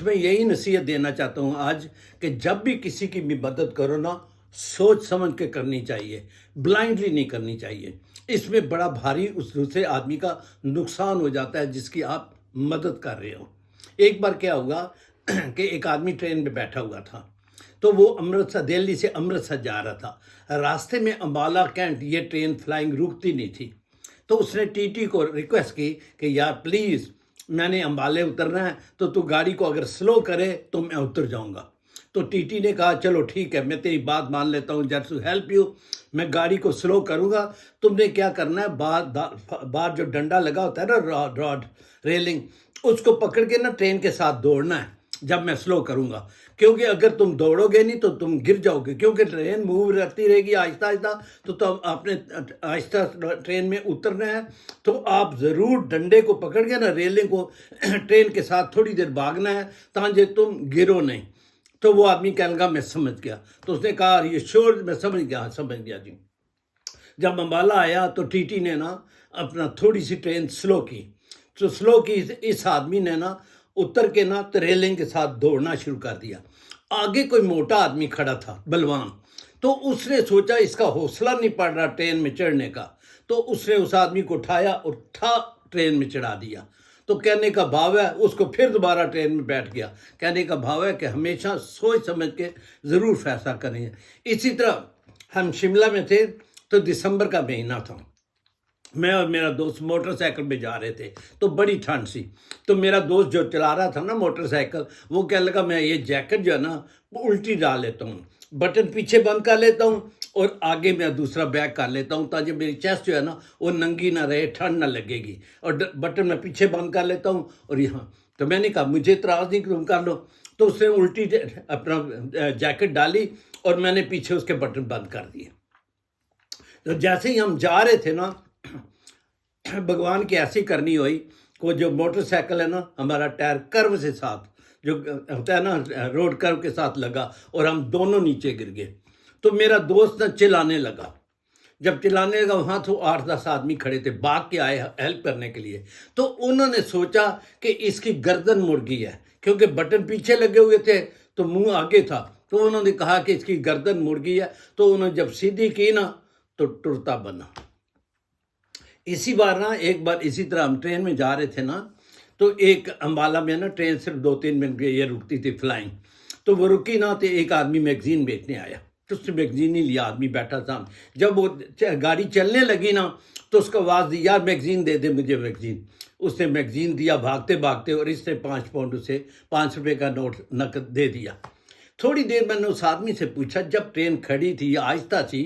میں یہی نصیحت دینا چاہتا ہوں آج کہ جب بھی کسی کی بھی مدد کرو نا، سوچ سمجھ کے کرنی چاہیے، بلائنڈلی نہیں کرنی چاہیے۔ اس میں بڑا بھاری اس دوسرے آدمی کا نقصان ہو جاتا ہے جس کی آپ مدد کر رہے ہو۔ ایک بار کیا ہوا کہ ایک آدمی ٹرین میں بیٹھا ہوا تھا، تو وہ امرتسر، دہلی سے امرتسر جا رہا تھا۔ راستے میں امبالہ کینٹ یہ ٹرین فلائنگ رکتی نہیں تھی، تو اس نے ٹی ٹی کو ریکویسٹ کی کہ یار پلیز میں نے امبالے اترنا ہے، تو گاڑی کو اگر سلو کرے تو میں اتر جاؤں گا۔ تو ٹی ٹی نے کہا چلو ٹھیک ہے، میں تیری بات مان لیتا ہوں، جسٹ ٹو ہیلپ یو، میں گاڑی کو سلو کروں گا۔ تم نے کیا کرنا ہے، باہر جو ڈنڈا لگا ہوتا ہے نا، راڈ ریلنگ، اس کو پکڑ کے نا ٹرین کے ساتھ دوڑنا ہے جب میں سلو کروں گا، کیونکہ اگر تم دوڑو گے نہیں تو تم گر جاؤ گے، کیونکہ ٹرین موو کرتی رہے گی آہستہ آہستہ، تو تم آپ نے آہستہ ٹرین میں اترنا ہے، تو آپ ضرور ڈنڈے کو پکڑ کے نا ریلنگ کو ٹرین کے ساتھ تھوڑی دیر بھاگنا ہے تاکہ تم گرو نہیں۔ تو وہ آدمی کہنے لگا میں سمجھ گیا، تو اس نے کہا یہ شور، میں سمجھ گیا جی۔ جب امبالہ آیا تو ٹی ٹی نے نا اپنا تھوڑی سی ٹرین سلو کی، تو سلو کی، اس آدمی نے نا اتر کے نا ریلنگ کے ساتھ دوڑنا شروع کر دیا۔ آگے کوئی موٹا آدمی کھڑا تھا، بلوان، تو اس نے سوچا اس کا حوصلہ نہیں پڑ رہا ٹرین میں چڑھنے کا، تو اس نے اس آدمی کو اٹھایا اور ٹرین میں چڑھا دیا۔ تو کہنے کا بھاو ہے اس کو پھر دوبارہ ٹرین میں بیٹھ گیا۔ کہنے کا بھاو ہے کہ ہمیشہ سوچ سمجھ کے ضرور فیصلہ کریں۔ اسی طرح ہم شملہ میں تھے، تو دسمبر کا مہینہ تھا، میں اور میرا دوست موٹر سائیکل پہ جا رہے تھے، تو بڑی ٹھنڈ سی، تو میرا دوست جو چلا رہا تھا نا موٹر سائیکل، وہ کہنے لگا میں یہ جیکٹ جو ہے نا وہ الٹی ڈال لیتا ہوں، بٹن پیچھے بند کر لیتا ہوں اور آگے میں دوسرا بیگ کر لیتا ہوں تاکہ میری چیسٹ جو ہے نا وہ ننگی نہ رہے، ٹھنڈ نہ لگے گی، اور بٹن میں پیچھے بند کر لیتا ہوں اور یہاں۔ تو میں نے کہا مجھے اعتراض نہیں کہ تم کر لو، تو اس نے الٹی اپنا جیکٹ ڈالی اور میں نے پیچھے اس کے بٹن بند کر دیے۔ تو جیسے ہی ہم جا رہے تھے نا، بھگوان کی ایسی کرنی ہوئی کہ جو موٹر سائیکل ہے نا ہمارا ٹائر کرو سے ساتھ جو ہوتا ہے نا روڈ کرو کے ساتھ لگا اور ہم دونوں نیچے گر گئے۔ تو میرا دوست نا چلانے لگا، جب چلانے لگا وہاں تو 8-10 آدمی کھڑے تھے، بھاگ کے آئے ہیلپ کرنے کے لیے، تو انہوں نے سوچا کہ اس کی گردن مڑ گئی ہے، کیونکہ بٹن پیچھے لگے ہوئے تھے تو منہ آگے تھا، تو انہوں نے کہا کہ اس کی گردن مڑ گئی ہے، تو انہوں نے جب سیدھی کی نا تو ٹرتا بنا۔ اسی بار نا ایک بار اسی طرح ہم ٹرین میں جا رہے تھے نا، تو ایک امبالہ میں نا ٹرین صرف 2-3 منٹ کے یہ رکتی تھی فلائنگ، تو وہ رکی نا تو ایک آدمی میگزین بیچنے آیا، تو اس نے میگزین ہی لیا، آدمی بیٹھا تھا۔ جب وہ گاڑی چلنے لگی نا تو اس کو آواز دی یار میگزین دے دے مجھے میگزین۔ اس نے میگزین دیا بھاگتے بھاگتے، اور اس نے 5 پاؤنڈ اسے 5 روپے کا نوٹ نقد دے دیا۔ تھوڑی دیر میں نے اس آدمی سے پوچھا جب ٹرین کھڑی تھی آہستہ تھی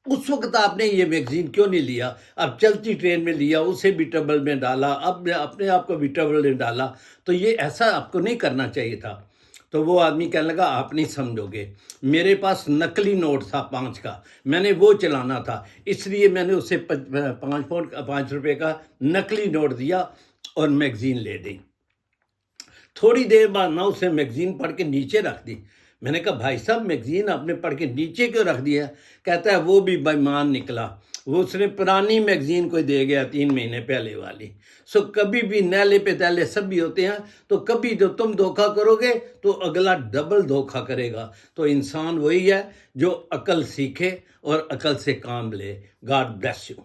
اس وقت آپ نے یہ میگزین کیوں نہیں لیا؟ اب چلتی ٹرین میں لیا، اسے بھی ٹربل میں ڈالا، اب اپنے آپ کو بھی ٹربل میں ڈالا، تو یہ ایسا آپ کو نہیں کرنا چاہیے تھا۔ تو وہ آدمی کہنے لگا آپ نہیں سمجھو گے، میرے پاس نقلی نوٹ تھا 5 کا، میں نے وہ چلانا تھا، اس لیے میں نے اسے 5 روپے کا نقلی نوٹ دیا اور میگزین لے دی۔ تھوڑی دیر بعد نہ اسے میگزین پڑھ کے نیچے رکھ دی۔ میں نے کہا بھائی صاحب میگزین آپ نے پڑھ کے نیچے کیوں رکھ دیا؟ کہتا ہے وہ بھی بے ایمان نکلا، وہ اس نے پرانی میگزین کو دے گیا 3 مہینے پہلے والی۔ سو کبھی بھی نیلے پہ تیلے سب بھی ہوتے ہیں، تو کبھی جو تم دھوکہ کرو گے تو اگلا ڈبل دھوکہ کرے گا۔ تو انسان وہی ہے جو عقل سیکھے اور عقل سے کام لے۔ God bless you.